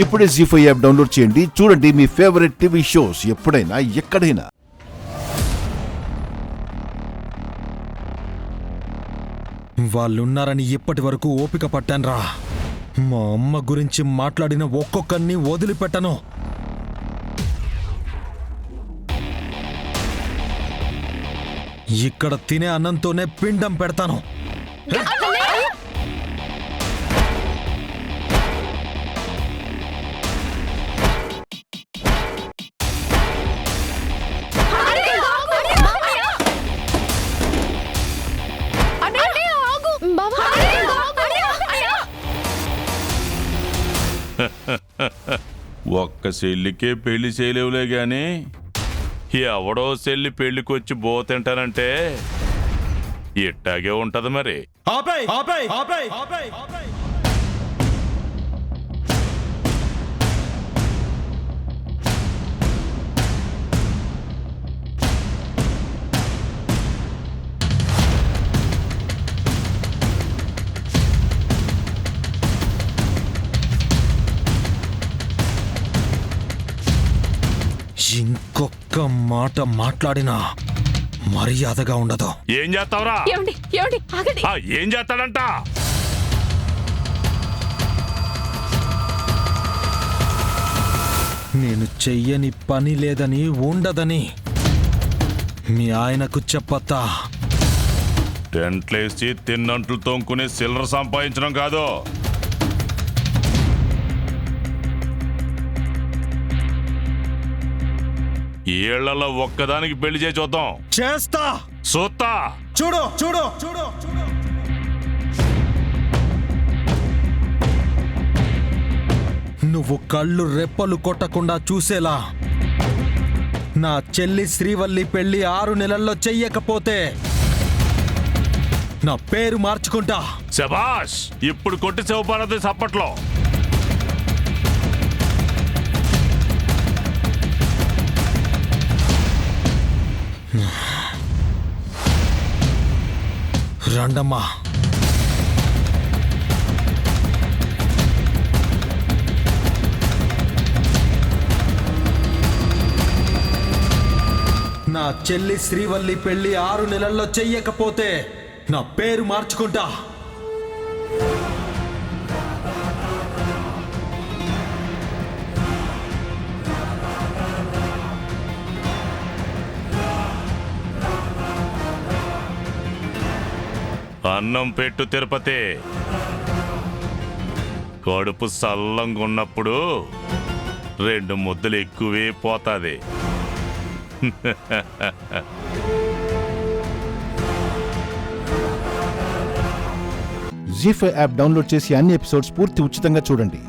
ఇప్పుడే జీ5 app download చేయండి. చూడండి మీ ఫేవరెట్ టీవీ షోస్ ఎప్పుడైనా ఎక్కడైనా. వాళ్ళున్నారని ఇప్పటి వరకు ఓపిక పట్టాన్రా. మా అమ్మ గురించి మాట్లాడిన ఒక్కొక్కరిని వదిలిపెట్టను. ఇక్కడ తినే అన్నంతోనే పిండం పెడతాను. ఒక్క చెల్లికే పెళ్లి చేయలేవులే గాని ఎవడో చెల్లి పెళ్లికొచ్చి బోతింటానంటే ఇట్టాగే ఉంటది మరి. ఇంకొక్క మాట మాట్లాడినా మర్యాదగా ఉండదు. ఏం చేస్తావురా? ఏం చేస్తాడంట? నేను చెయ్యని పని లేదని ఉండదని మీ ఆయనకు చెప్పత్తా. టెంట్లేసి తిన్నంట్లు తోముకుని సిల్లర సంపాదించడం కాదు, ఏళ్లలో ఒక్కదానికి పెళ్లి చేసి చూద్దాం. చేస్తా, సూత్తా. చూడు చూడు చూడు చూడు. నువ్వు కళ్ళు రెప్పలు కొట్టకుండా చూసేలా నా చెల్లి శ్రీవల్లి పెళ్లి 6 నెలల్లో చెయ్యకపోతే నా పేరు మార్చుకుంటా. శభాష్, ఇప్పుడు కొట్టి శివపార్వతి సప్పట్లో. రండమ్మా. నా చెల్లి శ్రీవల్లి పెళ్లి 6 నెలల్లో చెయ్యకపోతే నా పేరు మార్చుకుంటా. అన్నం పెట్టు తిరుపతి. కడుపు సల్లంగా ఉన్నప్పుడు 2 ముద్దలు ఎక్కువే పోతాది. జీ5 యాప్ డౌన్లోడ్ చేసి అన్ని ఎపిసోడ్స్ పూర్తి ఉచితంగా చూడండి.